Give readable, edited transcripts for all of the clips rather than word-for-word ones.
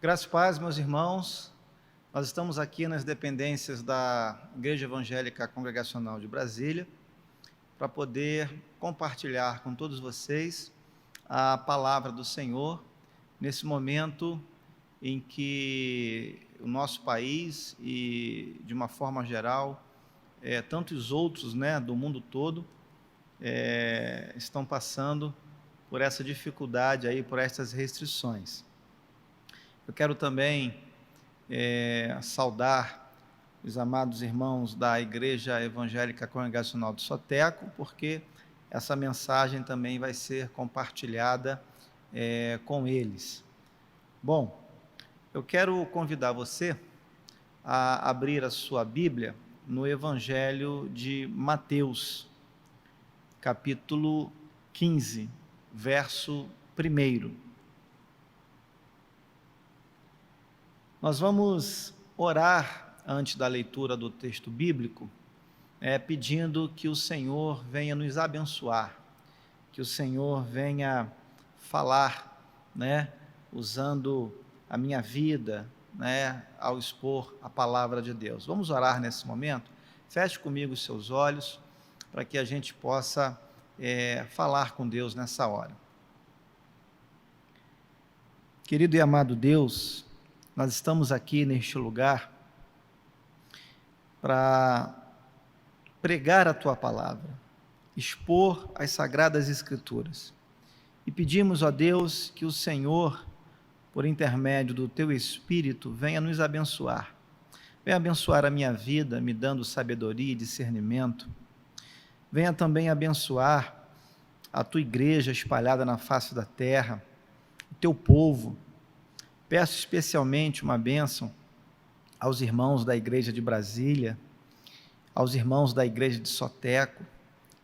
Graças e paz, meus irmãos. Nós estamos aqui nas dependências da Igreja Evangélica Congregacional de Brasília para poder compartilhar com todos vocês a palavra do Senhor nesse momento em que o nosso país e, de uma forma geral, tantos outros, do mundo todo, estão passando por essa dificuldade aí, por essas restrições. Eu quero também saudar os amados irmãos da Igreja Evangélica Congregacional de Soteco, porque essa mensagem também vai ser compartilhada com eles. Bom, eu quero convidar você a abrir a sua Bíblia no Evangelho de Mateus, capítulo 15, verso 1. Nós vamos orar antes da leitura do texto bíblico, pedindo que o Senhor venha nos abençoar, que o Senhor venha falar, usando a minha vida, ao expor a palavra de Deus. Vamos orar nesse momento? Feche comigo os seus olhos, para que a gente possa falar com Deus nessa hora. Querido e amado Deus, nós estamos aqui neste lugar para pregar a Tua palavra, expor as Sagradas Escrituras. E pedimos, ó Deus, que o Senhor, por intermédio do Teu Espírito, venha nos abençoar. Venha abençoar a minha vida, me dando sabedoria e discernimento. Venha também abençoar a Tua igreja espalhada na face da terra, o Teu povo. Peço especialmente uma bênção aos irmãos da Igreja de Brasília, aos irmãos da Igreja de Soteco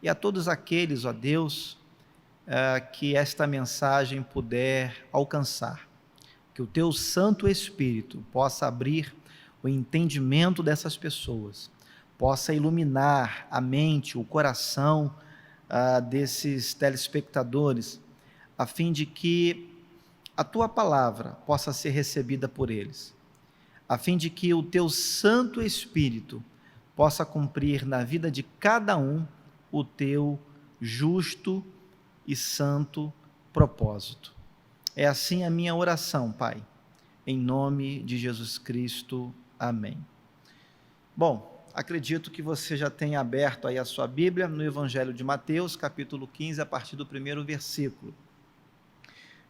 e a todos aqueles, ó Deus, que esta mensagem puder alcançar. Que o Teu Santo Espírito possa abrir o entendimento dessas pessoas, possa iluminar a mente, o coração desses telespectadores, a fim de que a Tua palavra possa ser recebida por eles, a fim de que o Teu Santo Espírito possa cumprir na vida de cada um o Teu justo e santo propósito. É assim a minha oração, Pai, em nome de Jesus Cristo. Amém. Bom, acredito que você já tenha aberto aí a sua Bíblia no Evangelho de Mateus, capítulo 15, a partir do 1º versículo.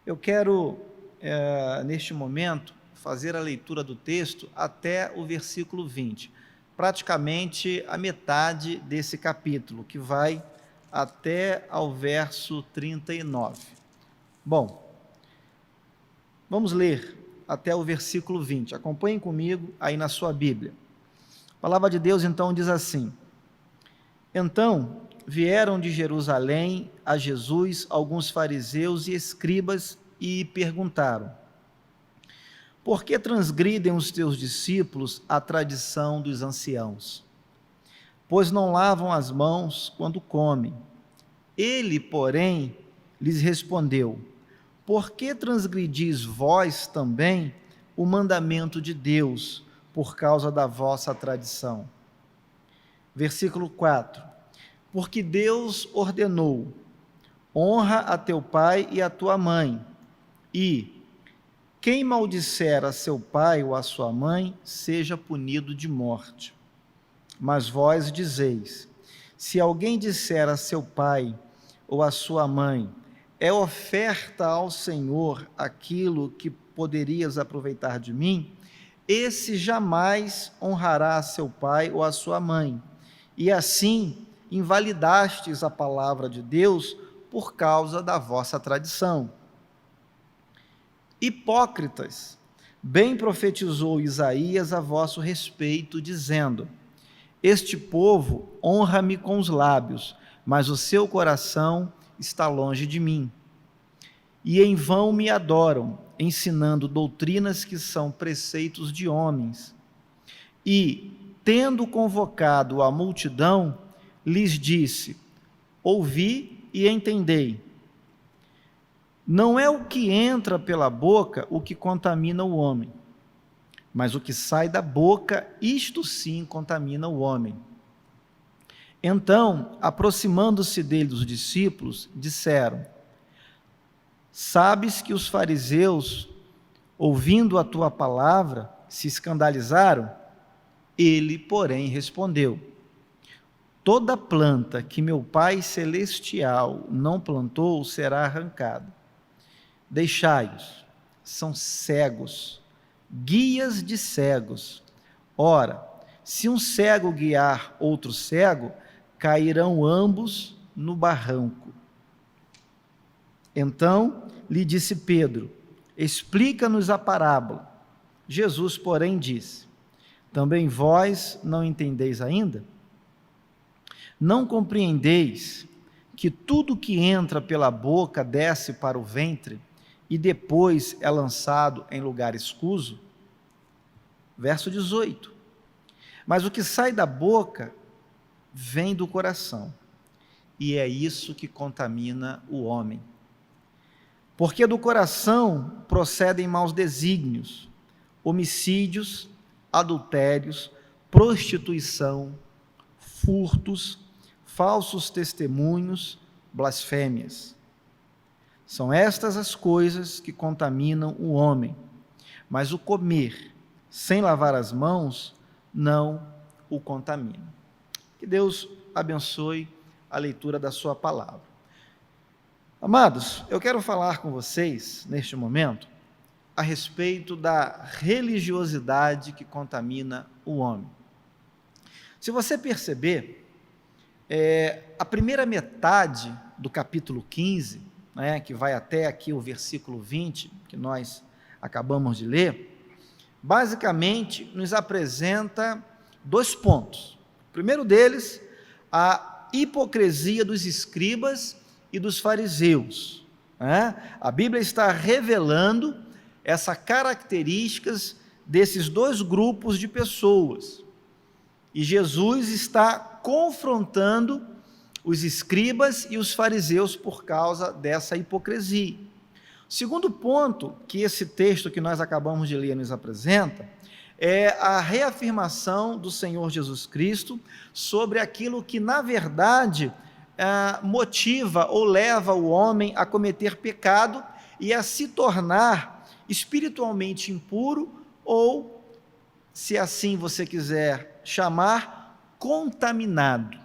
Eu quero, neste momento, fazer a leitura do texto até o versículo 20, praticamente a metade desse capítulo, que vai até ao verso 39. Bom, vamos ler até o versículo 20. Acompanhem comigo aí na sua Bíblia. A palavra de Deus, então, diz assim: Então vieram de Jerusalém a Jesus alguns fariseus e escribas e perguntaram: Por que transgridem os teus discípulos a tradição dos anciãos? Pois não lavam as mãos quando comem. Ele, porém, lhes respondeu: Por que transgredis vós também o mandamento de Deus por causa da vossa tradição? Versículo 4: Porque Deus ordenou: honra a teu pai e a tua mãe, e quem maldisser a seu pai ou a sua mãe, seja punido de morte. Mas vós dizeis: se alguém disser a seu pai ou a sua mãe, é oferta ao Senhor aquilo que poderias aproveitar de mim, esse jamais honrará a seu pai ou a sua mãe, e assim invalidastes a palavra de Deus por causa da vossa tradição. Hipócritas, bem profetizou Isaías a vosso respeito, dizendo: Este povo honra-me com os lábios, mas o seu coração está longe de mim. E em vão me adoram, ensinando doutrinas que são preceitos de homens. E, tendo convocado a multidão, lhes disse: Ouvi e entendei. Não é o que entra pela boca o que contamina o homem, mas o que sai da boca, isto sim contamina o homem. Então, aproximando-se dele os discípulos, disseram: Sabes que os fariseus, ouvindo a tua palavra, se escandalizaram? Ele, porém, respondeu: Toda planta que meu Pai Celestial não plantou será arrancada. Deixai-os, são cegos, guias de cegos. Ora, se um cego guiar outro cego, cairão ambos no barranco. Então lhe disse Pedro: Explica-nos a parábola. Jesus, porém, disse: Também vós não entendeis ainda? Não compreendeis que tudo que entra pela boca desce para o ventre e depois é lançado em lugar escuso? Verso 18. Mas o que sai da boca vem do coração, e é isso que contamina o homem. Porque do coração procedem maus desígnios, homicídios, adultérios, prostituição, furtos, falsos testemunhos, blasfêmias. São estas as coisas que contaminam o homem, mas o comer sem lavar as mãos não o contamina. Que Deus abençoe a leitura da sua palavra. Amados, eu quero falar com vocês, neste momento, a respeito da religiosidade que contamina o homem. Se você perceber, a primeira metade do capítulo 15, que vai até aqui o versículo 20, que nós acabamos de ler, basicamente nos apresenta 2 pontos. O primeiro deles, a hipocrisia dos escribas e dos fariseus. A Bíblia está revelando essas características desses 2 grupos de pessoas. E Jesus está confrontando os escribas e os fariseus por causa dessa hipocrisia. O segundo ponto que esse texto que nós acabamos de ler nos apresenta é a reafirmação do Senhor Jesus Cristo sobre aquilo que, na verdade, motiva ou leva o homem a cometer pecado e a se tornar espiritualmente impuro ou, se assim você quiser chamar, contaminado.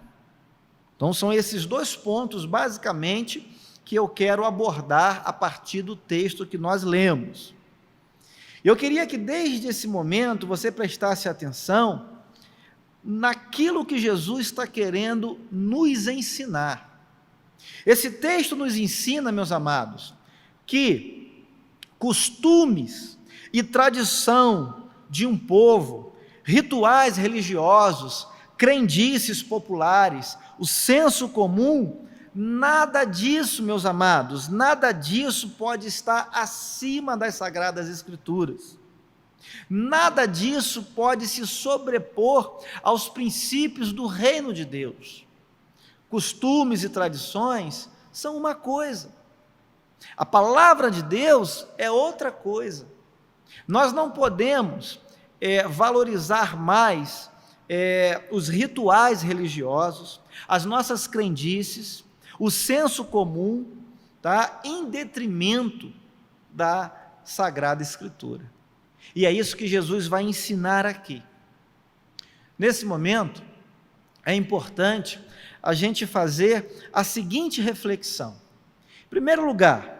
Então, são esses 2 pontos, basicamente, que eu quero abordar a partir do texto que nós lemos. Eu queria que, desde esse momento, você prestasse atenção naquilo que Jesus está querendo nos ensinar. Esse texto nos ensina, meus amados, que costumes e tradição de um povo, rituais religiosos, crendices populares, o senso comum, nada disso, meus amados, nada disso pode estar acima das Sagradas Escrituras. Nada disso pode se sobrepor aos princípios do reino de Deus. Costumes e tradições são uma coisa. A palavra de Deus é outra coisa. Nós não podemos valorizar mais os rituais religiosos, as nossas crendices, o senso comum, em detrimento da Sagrada Escritura. E é isso que Jesus vai ensinar aqui. Nesse momento, é importante a gente fazer a seguinte reflexão. Em primeiro lugar,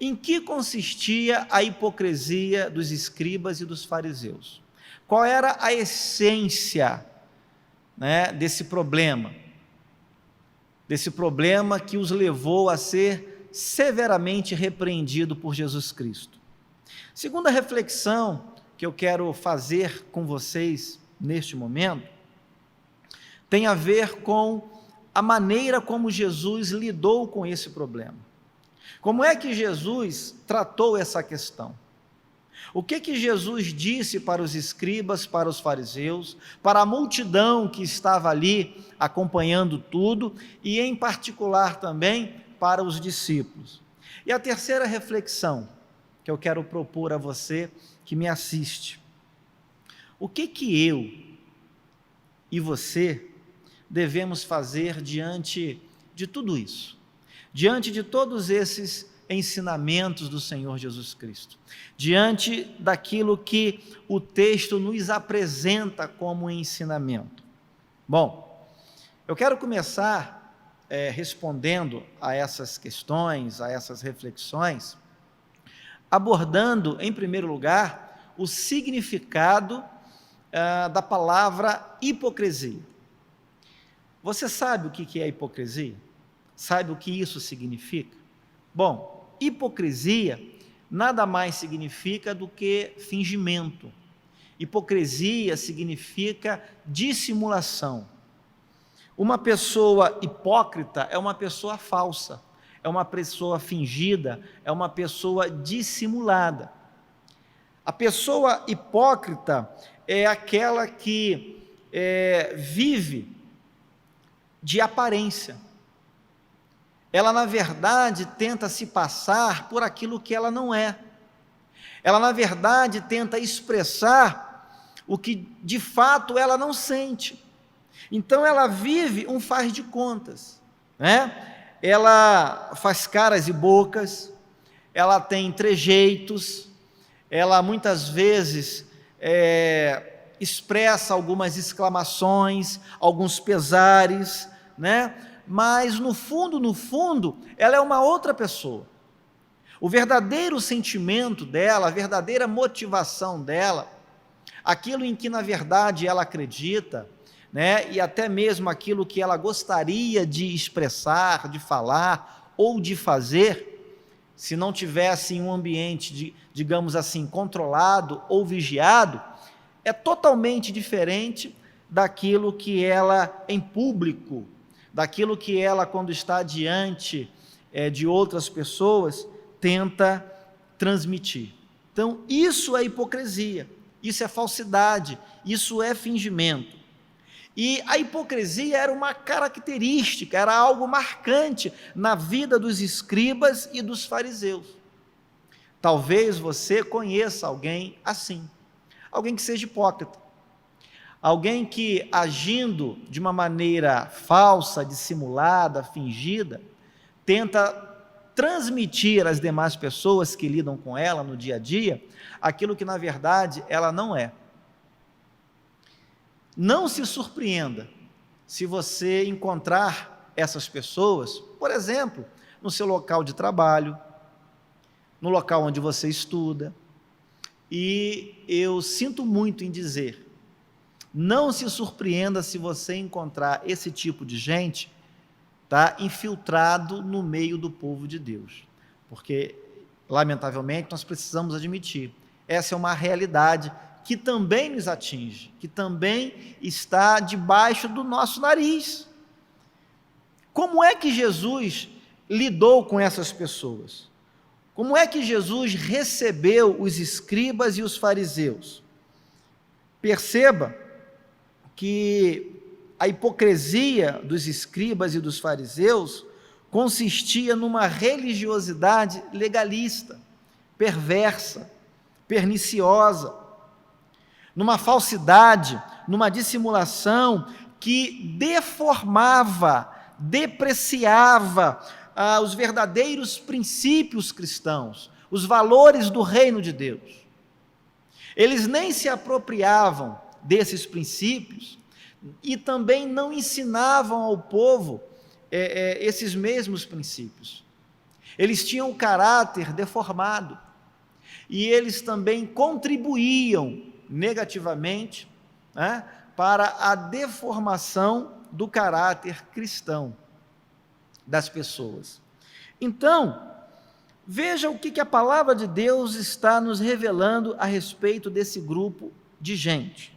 em que consistia a hipocrisia dos escribas e dos fariseus? Qual era a essência, desse problema? Desse problema que os levou a ser severamente repreendido por Jesus Cristo. Segunda reflexão que eu quero fazer com vocês neste momento tem a ver com a maneira como Jesus lidou com esse problema. Como é que Jesus tratou essa questão? O que Jesus disse para os escribas, para os fariseus, para a multidão que estava ali acompanhando tudo e, em particular, também para os discípulos? E a terceira reflexão que eu quero propor a você que me assiste: o que eu e você devemos fazer diante de tudo isso? Diante de todos esses ensinamentos do Senhor Jesus Cristo, diante daquilo que o texto nos apresenta como ensinamento. Bom, eu quero começar respondendo a essas questões, a essas reflexões, abordando, em primeiro lugar, o significado da palavra hipocrisia. Você sabe o que é hipocrisia? Sabe o que isso significa? Bom, hipocrisia nada mais significa do que fingimento. Hipocrisia significa dissimulação. Uma pessoa hipócrita é uma pessoa falsa, é uma pessoa fingida, é uma pessoa dissimulada. A pessoa hipócrita é aquela que vive de aparência. Ela, na verdade, tenta se passar por aquilo que ela não é. Ela, na verdade, tenta expressar o que, de fato, ela não sente. Então, ela vive um faz de contas, né? Ela faz caras e bocas, ela tem trejeitos, ela, muitas vezes, expressa algumas exclamações, alguns pesares, né? Mas no fundo, ela é uma outra pessoa. O verdadeiro sentimento dela, a verdadeira motivação dela, aquilo em que na verdade ela acredita, né, e até mesmo aquilo que ela gostaria de expressar, de falar ou de fazer, se não tivesse em um ambiente, digamos assim, controlado ou vigiado, é totalmente diferente daquilo que ela em público, daquilo que ela, quando está diante de outras pessoas, tenta transmitir. Então, isso é hipocrisia, isso é falsidade, isso é fingimento. E a hipocrisia era uma característica, era algo marcante na vida dos escribas e dos fariseus. Talvez você conheça alguém assim, alguém que seja hipócrita. Alguém que, agindo de uma maneira falsa, dissimulada, fingida, tenta transmitir às demais pessoas que lidam com ela no dia a dia, aquilo que na verdade ela não é. Não se surpreenda se você encontrar essas pessoas, por exemplo, no seu local de trabalho, no local onde você estuda, e eu sinto muito em dizer, não se surpreenda se você encontrar esse tipo de gente, tá, infiltrado no meio do povo de Deus, porque, lamentavelmente, nós precisamos admitir, essa é uma realidade que também nos atinge, que também está debaixo do nosso nariz. Como é que Jesus lidou com essas pessoas? Como é que Jesus recebeu os escribas e os fariseus? Perceba que a hipocrisia dos escribas e dos fariseus consistia numa religiosidade legalista, perversa, perniciosa, numa falsidade, numa dissimulação que deformava, depreciava os verdadeiros princípios cristãos, os valores do reino de Deus. Eles nem se apropriavam desses princípios e também não ensinavam ao povo esses mesmos princípios. Eles tinham o caráter deformado e eles também contribuíam negativamente, né, para a deformação do caráter cristão das pessoas. Então, veja o que a palavra de Deus está nos revelando a respeito desse grupo de gente.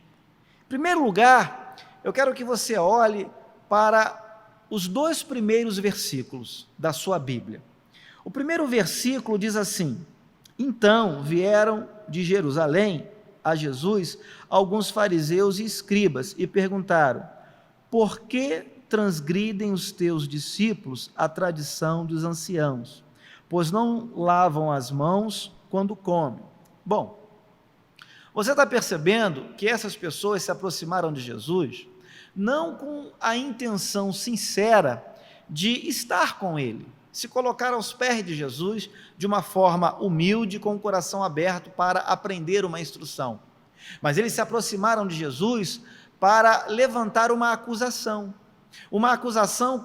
Em primeiro lugar, eu quero que você olhe para os 2 primeiros versículos da sua Bíblia. O primeiro versículo diz assim: então vieram de Jerusalém a Jesus alguns fariseus e escribas e perguntaram: por que transgridem os teus discípulos a tradição dos anciãos? pois não lavam as mãos quando comem. Bom, você está percebendo que essas pessoas se aproximaram de Jesus não com a intenção sincera de estar com ele, se colocaram aos pés de Jesus de uma forma humilde, com o coração aberto para aprender uma instrução. Mas eles se aproximaram de Jesus para levantar uma acusação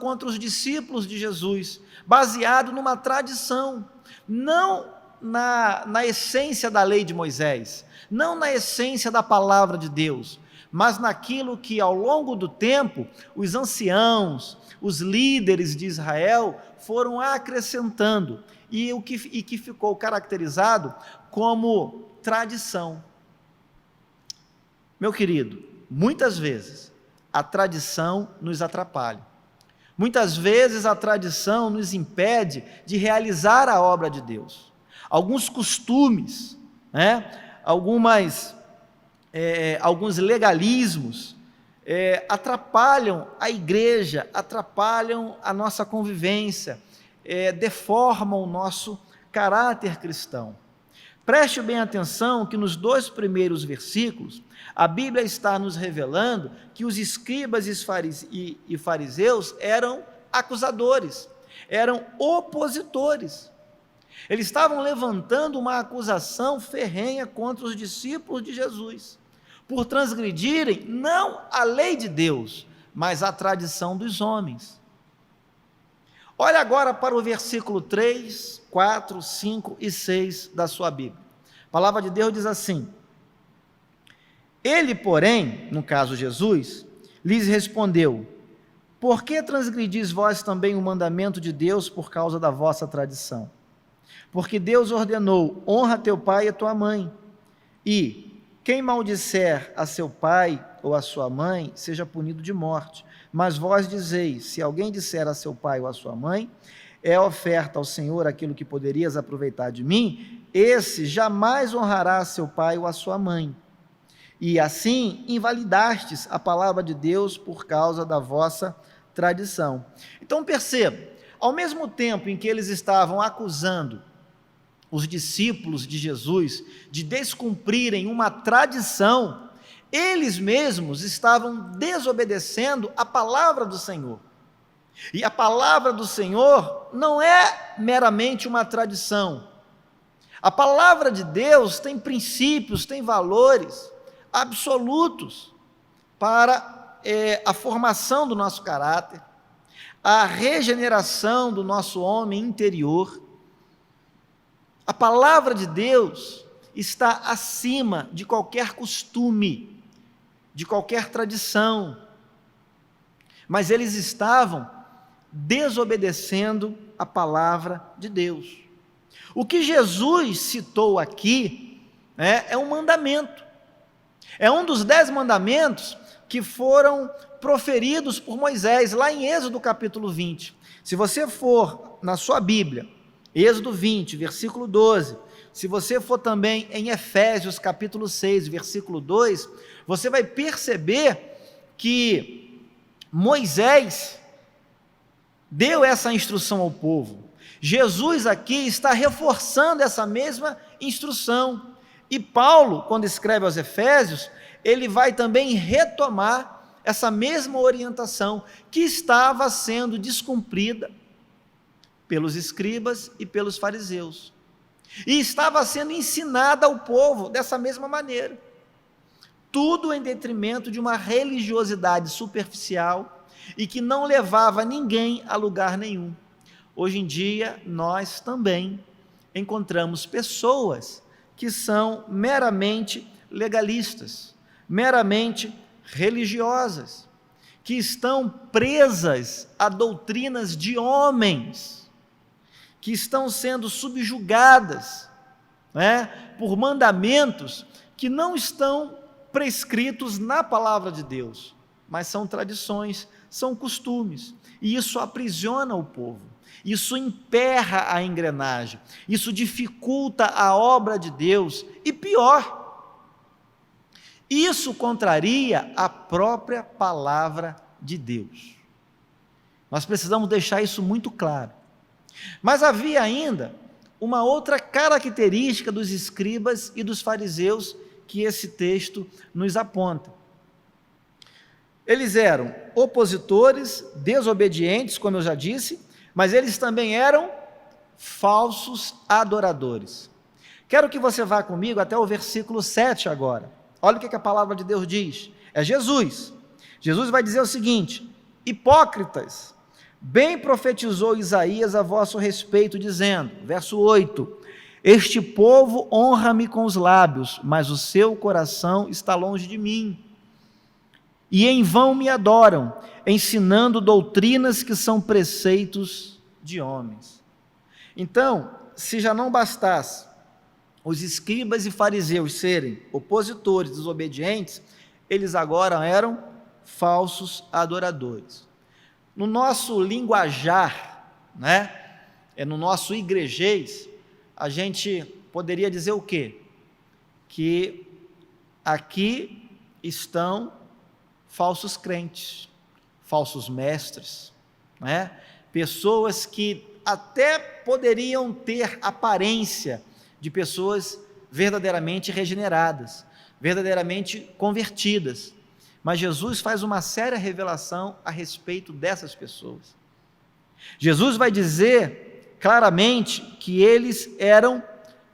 contra os discípulos de Jesus, baseado numa tradição, não na essência da lei de Moisés, não na essência da palavra de Deus, mas naquilo que ao longo do tempo os anciãos, os líderes de Israel foram acrescentando e que ficou caracterizado como tradição. Meu querido, muitas vezes a tradição nos atrapalha. Muitas vezes a tradição nos impede de realizar a obra de Deus. Alguns costumes, alguns legalismos atrapalham a igreja, atrapalham a nossa convivência, deformam o nosso caráter cristão. Preste bem atenção que nos 2 primeiros versículos, a Bíblia está nos revelando que os escribas e fariseus eram acusadores, eram opositores. Eles estavam levantando uma acusação ferrenha contra os discípulos de Jesus, por transgredirem não a lei de Deus, mas a tradição dos homens. Olha agora para o versículo 3, 4, 5 e 6 da sua Bíblia. A palavra de Deus diz assim: ele, porém, no caso Jesus, lhes respondeu: por que transgredis vós também o mandamento de Deus por causa da vossa tradição? Porque Deus ordenou: honra teu pai e a tua mãe, e quem maldisser a seu pai ou a sua mãe, seja punido de morte. Mas vós dizeis: se alguém disser a seu pai ou a sua mãe, é oferta ao Senhor aquilo que poderias aproveitar de mim, esse jamais honrará a seu pai ou a sua mãe. E assim invalidastes a palavra de Deus por causa da vossa tradição. Então perceba, ao mesmo tempo em que eles estavam acusando os discípulos de Jesus de descumprirem uma tradição, eles mesmos estavam desobedecendo a palavra do Senhor. E a palavra do Senhor não é meramente uma tradição. A palavra de Deus tem princípios, tem valores absolutos para a formação do nosso caráter, a regeneração do nosso homem interior. A palavra de Deus está acima de qualquer costume, de qualquer tradição, mas eles estavam desobedecendo a palavra de Deus. O que Jesus citou aqui é um mandamento, é um dos 10 mandamentos que foram proferidos por Moisés, lá em Êxodo capítulo 20. Se você for na sua Bíblia, Êxodo 20, versículo 12, se você for também em Efésios capítulo 6, versículo 2, você vai perceber que Moisés deu essa instrução ao povo. Jesus aqui está reforçando essa mesma instrução. E Paulo, quando escreve aos Efésios, ele vai também retomar essa mesma orientação que estava sendo descumprida pelos escribas e pelos fariseus. E estava sendo ensinada ao povo dessa mesma maneira. Tudo em detrimento de uma religiosidade superficial e que não levava ninguém a lugar nenhum. Hoje em dia, nós também encontramos pessoas que são meramente legalistas, meramente religiosas, que estão presas a doutrinas de homens, que estão sendo subjugadas, por mandamentos que não estão prescritos na palavra de Deus, mas são tradições, são costumes, e isso aprisiona o povo, isso emperra a engrenagem, isso dificulta a obra de Deus, e pior, isso contraria a própria palavra de Deus. Nós precisamos deixar isso muito claro. Mas havia ainda uma outra característica dos escribas e dos fariseus que esse texto nos aponta. Eles eram opositores, desobedientes, como eu já disse, mas eles também eram falsos adoradores. Quero que você vá comigo até o versículo 7 agora. Olha o que a palavra de Deus diz. É Jesus. Jesus vai dizer o seguinte: hipócritas, bem profetizou Isaías a vosso respeito, dizendo, verso 8, este povo honra-me com os lábios, mas o seu coração está longe de mim. E em vão me adoram, ensinando doutrinas que são preceitos de homens. Então, se já não bastasse os escribas e fariseus serem opositores, desobedientes, eles agora eram falsos adoradores. No nosso linguajar, no nosso igrejês, a gente poderia dizer o quê? Que aqui estão falsos crentes, falsos mestres, pessoas que até poderiam ter aparência de pessoas verdadeiramente regeneradas, verdadeiramente convertidas, mas Jesus faz uma séria revelação a respeito dessas pessoas. Jesus vai dizer claramente que eles eram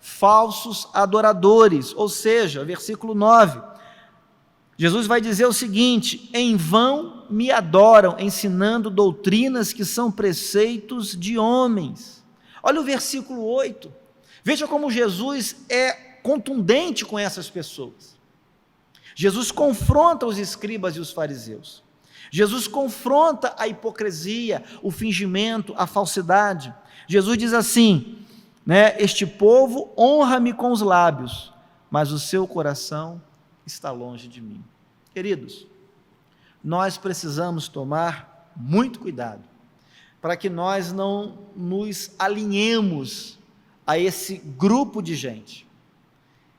falsos adoradores, ou seja, versículo 9, Jesus vai dizer o seguinte: em vão me adoram, ensinando doutrinas que são preceitos de homens. Olha o versículo 8, veja como Jesus é contundente com essas pessoas. Jesus confronta os escribas e os fariseus. Jesus confronta a hipocrisia, o fingimento, a falsidade. Jesus diz assim, este povo honra-me com os lábios, mas o seu coração está longe de mim. Queridos, nós precisamos tomar muito cuidado para que nós não nos alinhemos a esse grupo de gente,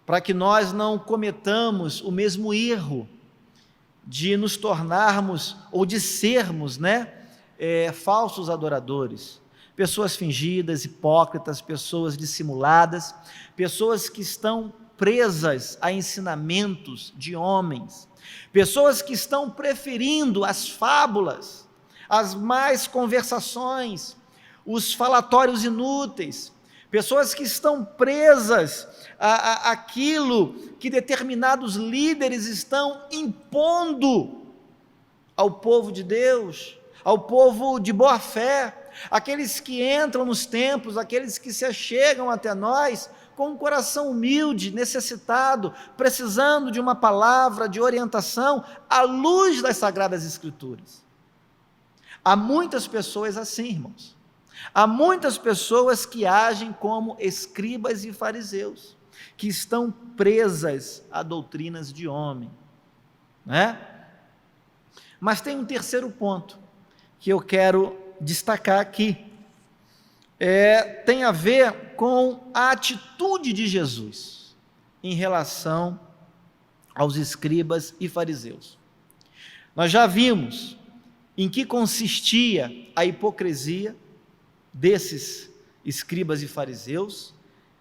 para que nós não cometamos o mesmo erro de nos tornarmos ou de sermos falsos adoradores, pessoas fingidas, hipócritas, pessoas dissimuladas, pessoas que estão presas a ensinamentos de homens, pessoas que estão preferindo as fábulas, as más conversações, os falatórios inúteis, pessoas que estão presas àquilo que determinados líderes estão impondo ao povo de Deus, ao povo de boa fé, aqueles que entram nos templos, aqueles que se achegam até nós com um coração humilde, necessitado, precisando de uma palavra de orientação à luz das Sagradas Escrituras. Há muitas pessoas assim, irmãos. Há muitas pessoas que agem como escribas e fariseus, que estão presas a doutrinas de homem, Mas tem um terceiro ponto que eu quero destacar aqui. Tem a ver com a atitude de Jesus em relação aos escribas e fariseus. Nós já vimos em que consistia a hipocrisia desses escribas e fariseus.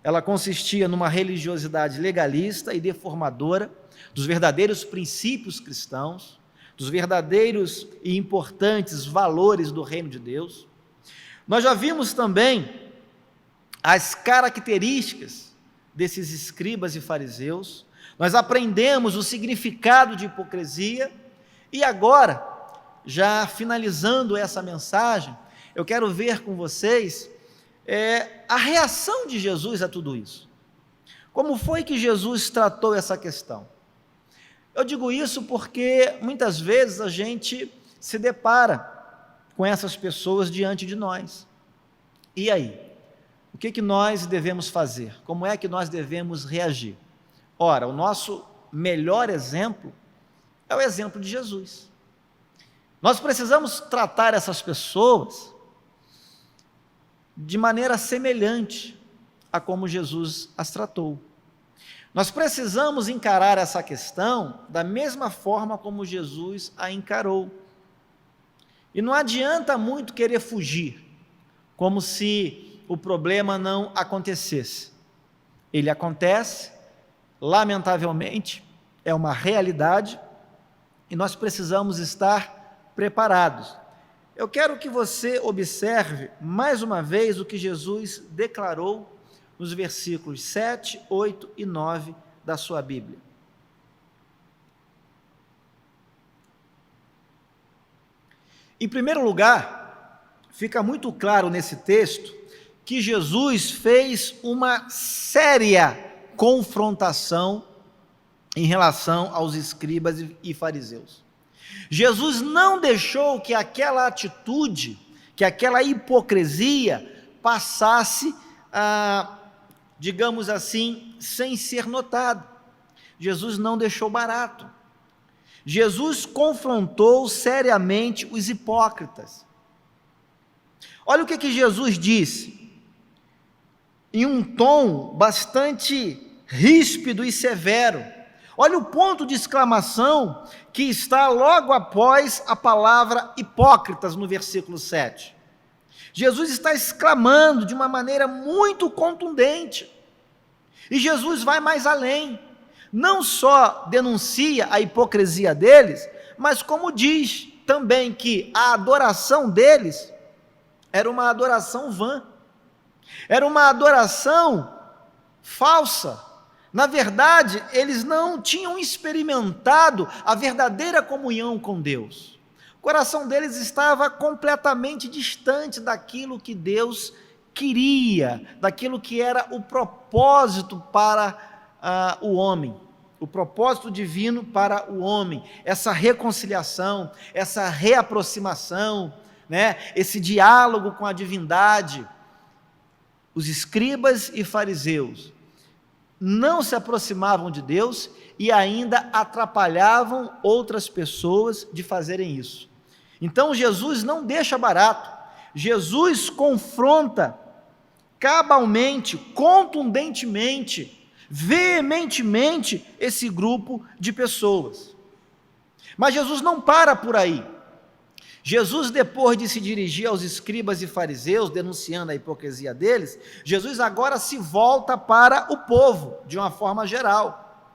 Ela consistia numa religiosidade legalista e deformadora dos verdadeiros princípios cristãos, dos verdadeiros e importantes valores do reino de Deus. Nós já vimos também as características desses escribas e fariseus, nós aprendemos o significado de hipocrisia, e agora, já finalizando essa mensagem, eu quero ver com vocês a reação de Jesus a tudo isso. Como foi que Jesus tratou essa questão? Eu digo isso porque muitas vezes a gente se depara com essas pessoas diante de nós. E aí? O que nós devemos fazer? Como é que nós devemos reagir? Ora, o nosso melhor exemplo é o exemplo de Jesus. Nós precisamos tratar essas pessoas de maneira semelhante a como Jesus as tratou. Nós precisamos encarar essa questão da mesma forma como Jesus a encarou. E não adianta muito querer fugir, como se o problema não acontecesse. Ele acontece, lamentavelmente, é uma realidade, e nós precisamos estar preparados. Eu quero que você observe mais uma vez o que Jesus declarou nos versículos 7, 8 e 9 da sua Bíblia. Em primeiro lugar, fica muito claro nesse texto que Jesus fez uma séria confrontação em relação aos escribas e fariseus. Jesus não deixou que aquela atitude, que aquela hipocrisia passasse, digamos assim, sem ser notado. Jesus não deixou barato. Jesus confrontou seriamente os hipócritas. Olha o que Jesus disse, em um tom bastante ríspido e severo. Olha o ponto de exclamação que está logo após a palavra hipócritas no versículo 7. Jesus está exclamando de uma maneira muito contundente. E Jesus vai mais além. Não só denuncia a hipocrisia deles, mas como diz também que a adoração deles era uma adoração vã. Era uma adoração falsa. Na verdade, eles não tinham experimentado a verdadeira comunhão com Deus. O coração deles estava completamente distante daquilo que Deus queria, daquilo que era o propósito para o homem, o propósito divino para o homem, essa reconciliação, essa reaproximação, né? Esse diálogo com a divindade. Os escribas e fariseus não se aproximavam de Deus e ainda atrapalhavam outras pessoas de fazerem isso. Então Jesus não deixa barato, Jesus confronta cabalmente, contundentemente, veementemente esse grupo de pessoas. Mas Jesus não para por aí. Jesus, depois de se dirigir aos escribas e fariseus, denunciando a hipocrisia deles, Jesus agora se volta para o povo, de uma forma geral.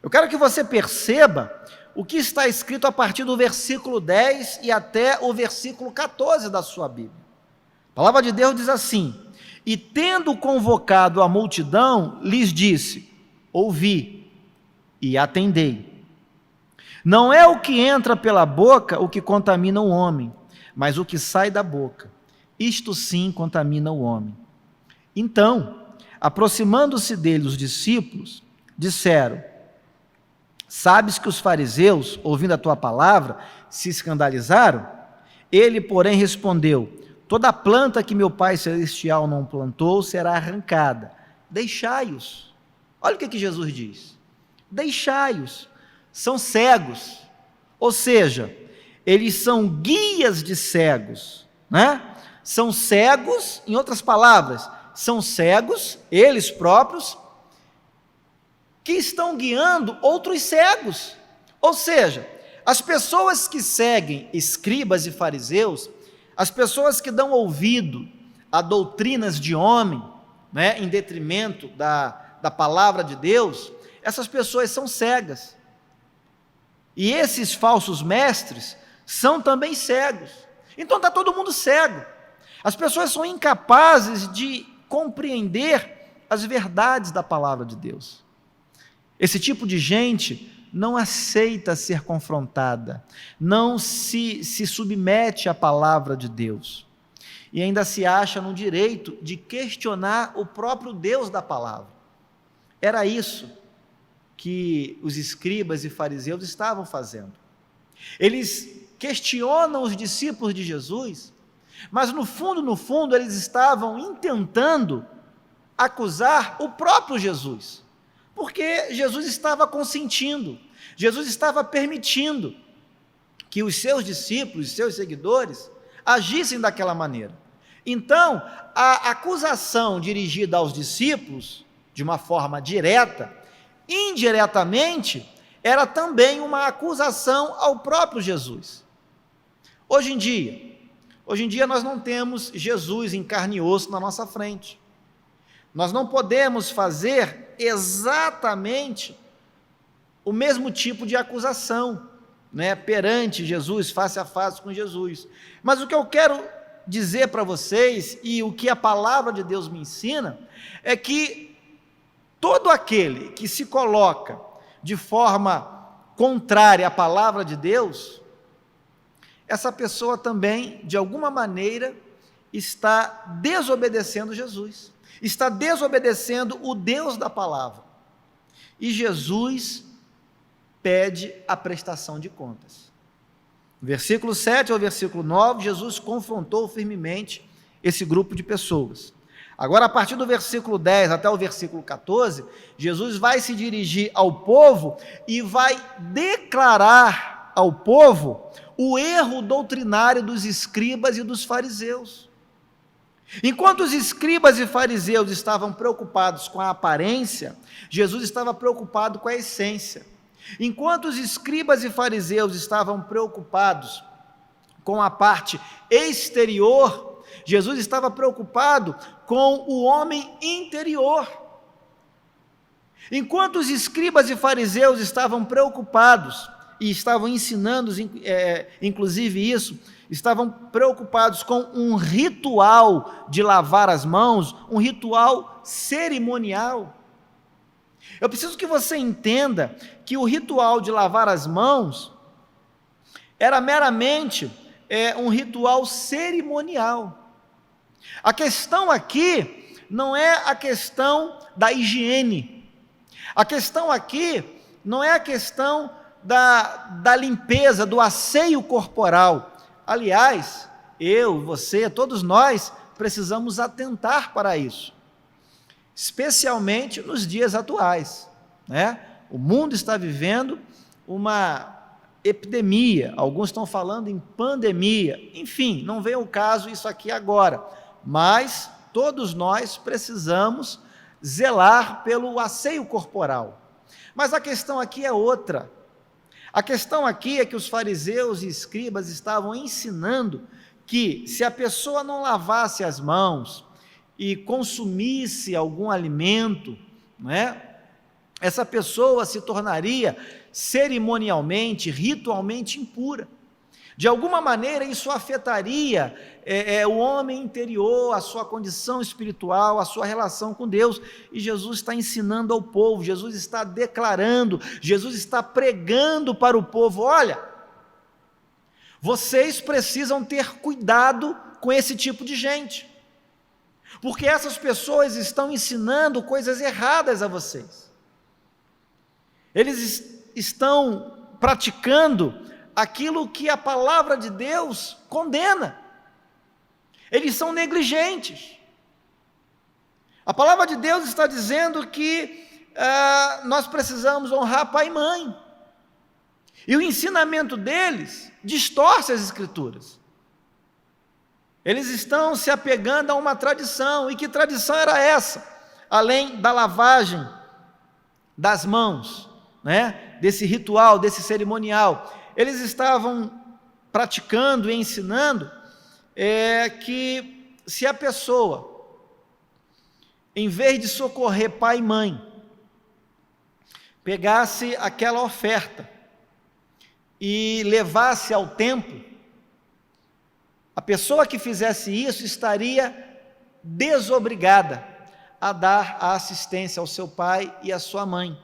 Eu quero que você perceba o que está escrito a partir do versículo 10 e até o versículo 14 da sua Bíblia. A palavra de Deus diz assim: e tendo convocado a multidão, lhes disse: ouvi e atendei. Não é o que entra pela boca o que contamina o homem, mas o que sai da boca. Isto sim contamina o homem. Então, aproximando-se dele os discípulos, disseram: sabes que os fariseus, ouvindo a tua palavra, se escandalizaram? Ele, porém, respondeu: toda planta que meu Pai Celestial não plantou será arrancada. Deixai-os. Olha o que Jesus diz. Deixai-os. São cegos. Ou seja, eles são guias de cegos, né? São cegos, em outras palavras, são cegos, eles próprios, que estão guiando outros cegos. Ou seja, as pessoas que seguem escribas e fariseus, as pessoas que dão ouvido a doutrinas de homem, né, em detrimento da palavra de Deus, essas pessoas são cegas. E esses falsos mestres são também cegos. Então está todo mundo cego. As pessoas são incapazes de compreender as verdades da palavra de Deus. Esse tipo de gente não aceita ser confrontada, não se submete à palavra de Deus, e ainda se acha no direito de questionar o próprio Deus da palavra. Era isso que os escribas e fariseus estavam fazendo. Eles questionam os discípulos de Jesus, mas no fundo, eles estavam intentando acusar o próprio Jesus, porque Jesus estava consentindo, Jesus estava permitindo que os seus discípulos, seus seguidores, agissem daquela maneira. Então, a acusação dirigida aos discípulos, de uma forma direta, indiretamente, era também uma acusação ao próprio Jesus. Hoje em dia, Hoje em dia nós não temos Jesus em carne e osso na nossa frente. Nós não podemos fazer exatamente o mesmo tipo de acusação, perante Jesus, face a face com Jesus. Mas o que eu quero dizer para vocês, e o que a palavra de Deus me ensina, é que todo aquele que se coloca de forma contrária à palavra de Deus, essa pessoa também, de alguma maneira, está desobedecendo Jesus, está desobedecendo o Deus da palavra. E Jesus pede a prestação de contas. Versículo 7 ao versículo 9, Jesus confrontou firmemente esse grupo de pessoas. Agora, a partir do versículo 10 até o versículo 14, Jesus vai se dirigir ao povo e vai declarar ao povo o erro doutrinário dos escribas e dos fariseus. Enquanto os escribas e fariseus estavam preocupados com a aparência, Jesus estava preocupado com a essência. Enquanto os escribas e fariseus estavam preocupados com a parte exterior, Jesus estava preocupado com o homem interior. Enquanto os escribas e fariseus estavam preocupados, e estavam ensinando, inclusive isso, estavam preocupados com um ritual de lavar as mãos, um ritual cerimonial. Eu preciso que você entenda que o ritual de lavar as mãos era meramente um ritual cerimonial. A questão aqui não é a questão da higiene. A questão aqui não é a questão da limpeza, do asseio corporal. Aliás, eu, você, todos nós precisamos atentar para isso, especialmente nos dias atuais, O mundo está vivendo uma epidemia, alguns estão falando em pandemia, enfim, não vem ao caso isso aqui agora, mas todos nós precisamos zelar pelo asseio corporal. Mas a questão aqui é outra. A questão aqui é que os fariseus e escribas estavam ensinando que se a pessoa não lavasse as mãos e consumisse algum alimento, essa pessoa se tornaria cerimonialmente, ritualmente impura. De alguma maneira isso afetaria o homem interior, a sua condição espiritual, a sua relação com Deus, e Jesus está ensinando ao povo, Jesus está declarando, Jesus está pregando para o povo: olha, vocês precisam ter cuidado com esse tipo de gente, porque essas pessoas estão ensinando coisas erradas a vocês, eles estão praticando aquilo que a palavra de Deus condena, eles são negligentes. A palavra de Deus está dizendo que nós precisamos honrar pai e mãe, e o ensinamento deles distorce as Escrituras. Eles estão se apegando a uma tradição, e que tradição era essa? Além da lavagem das mãos, desse ritual, desse cerimonial, eles estavam praticando e ensinando que se a pessoa, em vez de socorrer pai e mãe, pegasse aquela oferta e levasse ao templo, a pessoa que fizesse isso estaria desobrigada a dar a assistência ao seu pai e à sua mãe,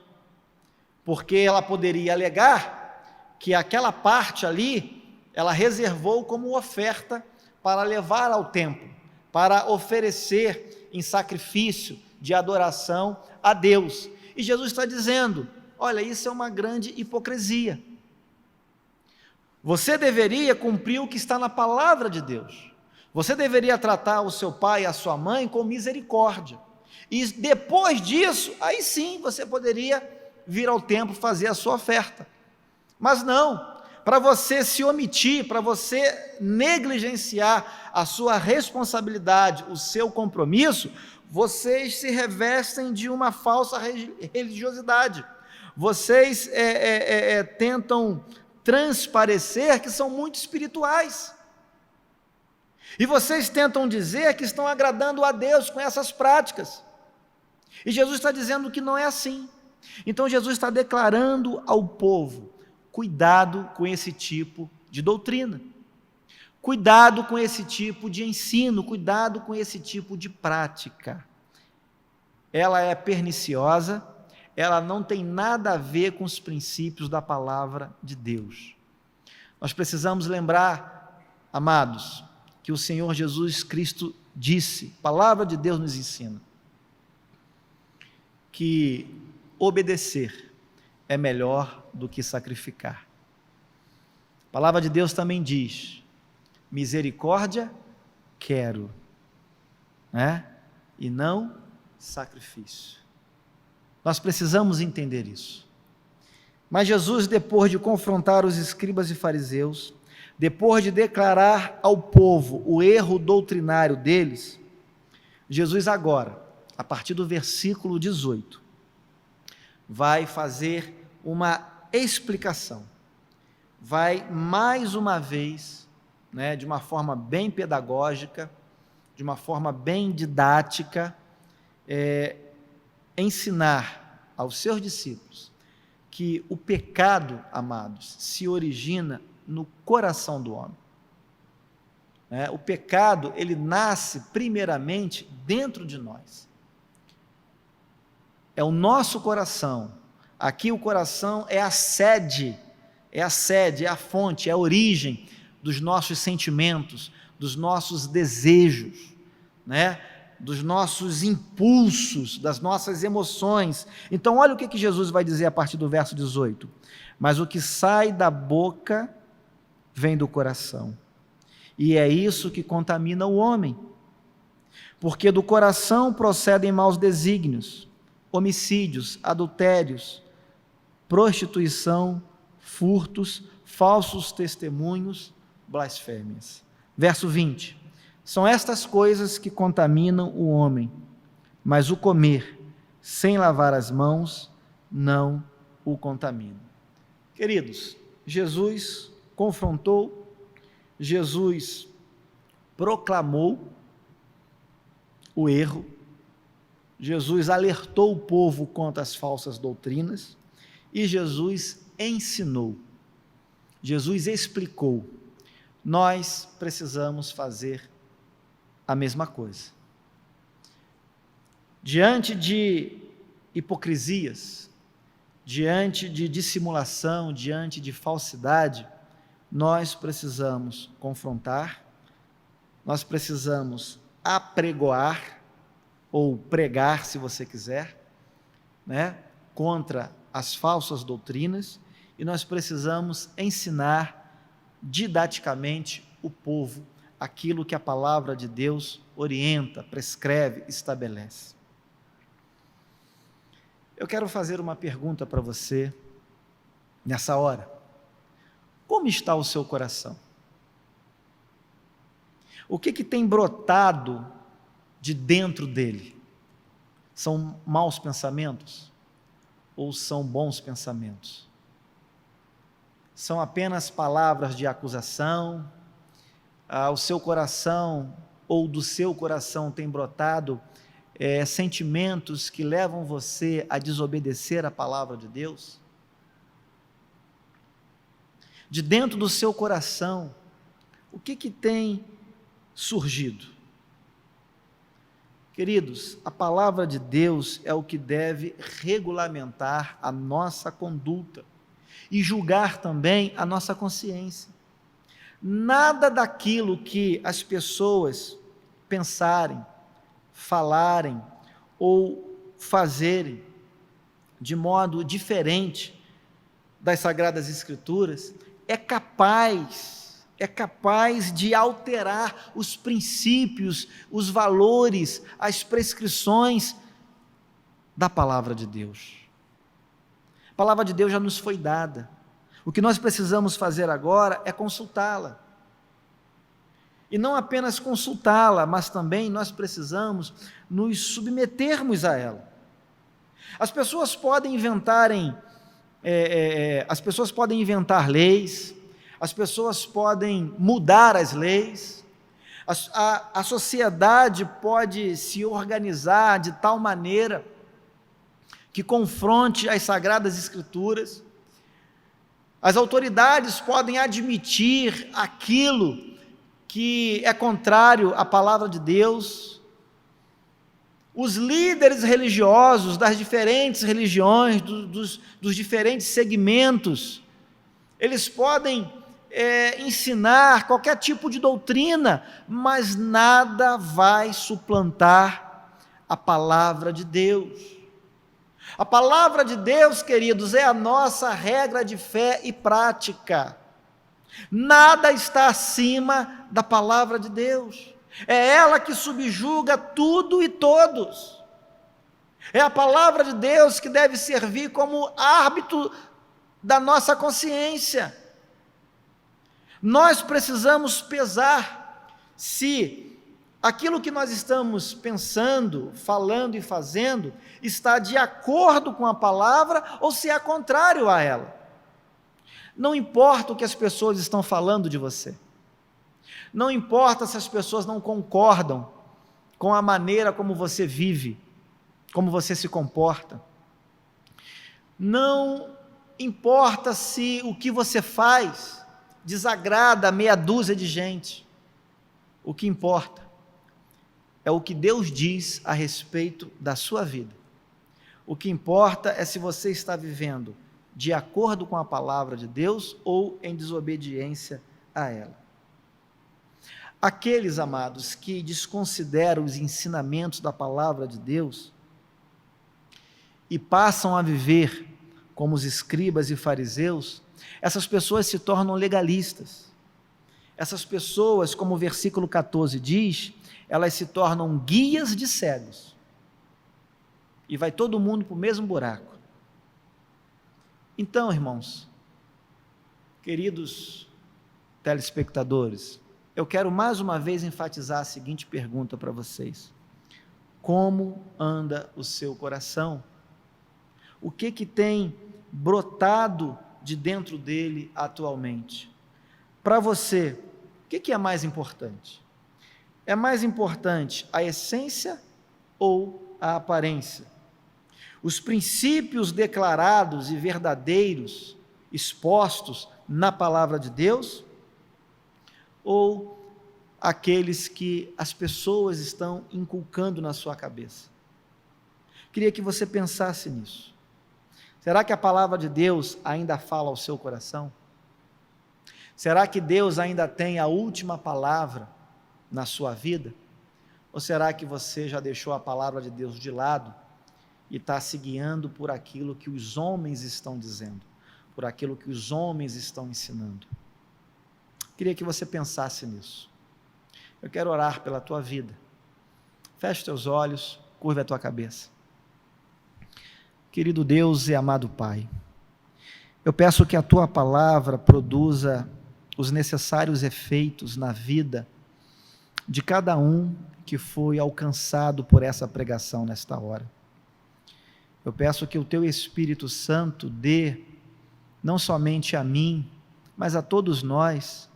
porque ela poderia alegar que aquela parte ali, ela reservou como oferta para levar ao templo, para oferecer em sacrifício de adoração a Deus. E Jesus está dizendo: olha, isso é uma grande hipocrisia. Você deveria cumprir o que está na palavra de Deus. Você deveria tratar o seu pai e a sua mãe com misericórdia. E depois disso, aí sim, você poderia vir ao templo fazer a sua oferta. Mas não, para você se omitir, para você negligenciar a sua responsabilidade, o seu compromisso, vocês se revestem de uma falsa religiosidade. Vocês tentam transparecer que são muito espirituais. E vocês tentam dizer que estão agradando a Deus com essas práticas. E Jesus está dizendo que não é assim. Então Jesus está declarando ao povo: cuidado com esse tipo de doutrina, cuidado com esse tipo de ensino, cuidado com esse tipo de prática. Ela é perniciosa, ela não tem nada a ver com os princípios da palavra de Deus. Nós precisamos lembrar, amados, que o Senhor Jesus Cristo disse, a palavra de Deus nos ensina, que obedecer é melhor do que sacrificar. A palavra de Deus também diz: misericórdia quero, né? E não sacrifício. Nós precisamos entender isso. Mas Jesus, depois de confrontar os escribas e fariseus, depois de declarar ao povo o erro doutrinário deles, Jesus agora, a partir do versículo 18, vai fazer uma explicação, vai mais uma vez, né, de uma forma bem pedagógica, de uma forma bem didática, ensinar aos seus discípulos que o pecado, amados, se origina no coração do homem. O pecado, ele nasce primeiramente dentro de nós. É o nosso coração. Aqui o coração é a sede, é a fonte, é a origem dos nossos sentimentos, dos nossos desejos, né? Dos nossos impulsos, das nossas emoções. Então olha o que Jesus vai dizer a partir do verso 18. Mas o que sai da boca vem do coração, e é isso que contamina o homem, porque do coração procedem maus desígnios, homicídios, adultérios, prostituição, furtos, falsos testemunhos, blasfêmias. Verso 20, são estas coisas que contaminam o homem, mas o comer sem lavar as mãos não o contamina. Queridos, Jesus confrontou, Jesus proclamou o erro, Jesus alertou o povo contra as falsas doutrinas e Jesus ensinou, Jesus explicou. Nós precisamos fazer a mesma coisa. Diante de hipocrisias, diante de dissimulação, diante de falsidade, nós precisamos confrontar, nós precisamos apregoar, ou pregar, se você quiser, né, contra as falsas doutrinas, e nós precisamos ensinar didaticamente o povo aquilo que a palavra de Deus orienta, prescreve, estabelece. Eu quero fazer uma pergunta para você nessa hora. Como está o seu coração? O que tem brotado de dentro dele? São maus pensamentos? Ou são bons pensamentos? São apenas palavras de acusação? O seu coração, ou do seu coração tem brotado sentimentos que levam você a desobedecer a palavra de Deus? De dentro do seu coração, o que tem surgido? Queridos, a palavra de Deus é o que deve regulamentar a nossa conduta e julgar também a nossa consciência. Nada daquilo que as pessoas pensarem, falarem ou fazerem de modo diferente das Sagradas Escrituras é capaz de alterar os princípios, os valores, as prescrições da palavra de Deus. A palavra de Deus já nos foi dada. O que nós precisamos fazer agora é consultá-la. E não apenas consultá-la, mas também nós precisamos nos submetermos a ela. As pessoas podem inventar leis, as pessoas podem mudar as leis, A sociedade pode se organizar de tal maneira que confronte as Sagradas Escrituras. As autoridades podem admitir aquilo que é contrário à palavra de Deus. Os líderes religiosos das diferentes religiões, dos diferentes segmentos, eles podem ensinar qualquer tipo de doutrina, mas nada vai suplantar a palavra de Deus. A palavra de Deus, queridos, é a nossa regra de fé e prática. Nada está acima da palavra de Deus. É ela que subjuga tudo e todos. É a palavra de Deus que deve servir como árbitro da nossa consciência. Nós precisamos pesar se aquilo que nós estamos pensando, falando e fazendo está de acordo com a palavra ou se é contrário a ela. Não importa o que as pessoas estão falando de você. Não importa se as pessoas não concordam com a maneira como você vive, como você se comporta. Não importa se o que você faz desagrada a meia dúzia de gente. O que importa é o que Deus diz a respeito da sua vida. O que importa é se você está vivendo de acordo com a palavra de Deus ou em desobediência a ela. Aqueles, amados, que desconsideram os ensinamentos da palavra de Deus e passam a viver como os escribas e fariseus, essas pessoas se tornam legalistas. Essas pessoas, como o versículo 14 diz, elas se tornam guias de cegos. E vai todo mundo para o mesmo buraco. Então, irmãos, queridos telespectadores, eu quero mais uma vez enfatizar a seguinte pergunta para vocês: como anda o seu coração? O que tem brotado de dentro dele atualmente? Para você, o que é mais importante? É mais importante a essência ou a aparência? Os princípios declarados e verdadeiros expostos na palavra de Deus? Ou aqueles que as pessoas estão inculcando na sua cabeça? Queria que você pensasse nisso. Será que a palavra de Deus ainda fala ao seu coração? Será que Deus ainda tem a última palavra na sua vida? Ou será que você já deixou a palavra de Deus de lado e está se guiando por aquilo que os homens estão dizendo, por aquilo que os homens estão ensinando? Queria que você pensasse nisso. Eu quero orar pela tua vida. Feche teus olhos, curva a tua cabeça. Querido Deus e amado Pai, eu peço que a tua palavra produza os necessários efeitos na vida de cada um que foi alcançado por essa pregação nesta hora. Eu peço que o teu Espírito Santo dê, não somente a mim, mas a todos nós,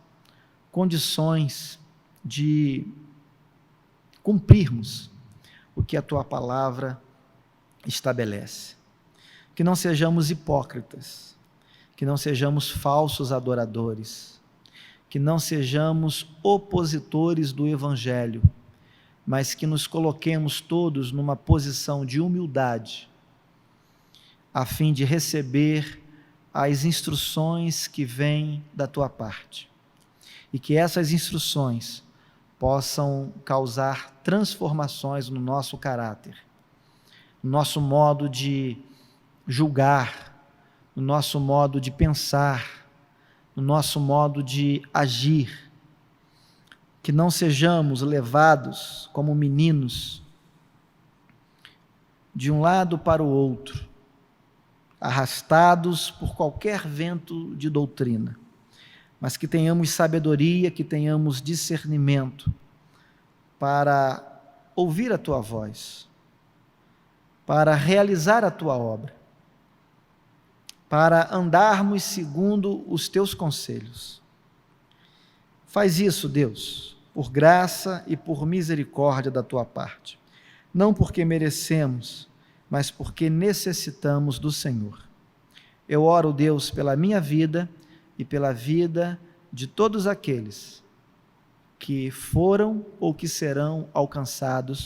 condições de cumprirmos o que a tua palavra estabelece. Que não sejamos hipócritas, que não sejamos falsos adoradores, que não sejamos opositores do Evangelho, mas que nos coloquemos todos numa posição de humildade, a fim de receber as instruções que vêm da tua parte, e que essas instruções possam causar transformações no nosso caráter, no nosso modo de julgar, no nosso modo de pensar, no nosso modo de agir, que não sejamos levados como meninos de um lado para o outro, arrastados por qualquer vento de doutrina, mas que tenhamos sabedoria, que tenhamos discernimento para ouvir a tua voz, para realizar a tua obra, para andarmos segundo os teus conselhos. Faz isso, Deus, por graça e por misericórdia da tua parte, não porque merecemos, mas porque necessitamos do Senhor. Eu oro, Deus, pela minha vida e pela vida de todos aqueles que foram ou que serão alcançados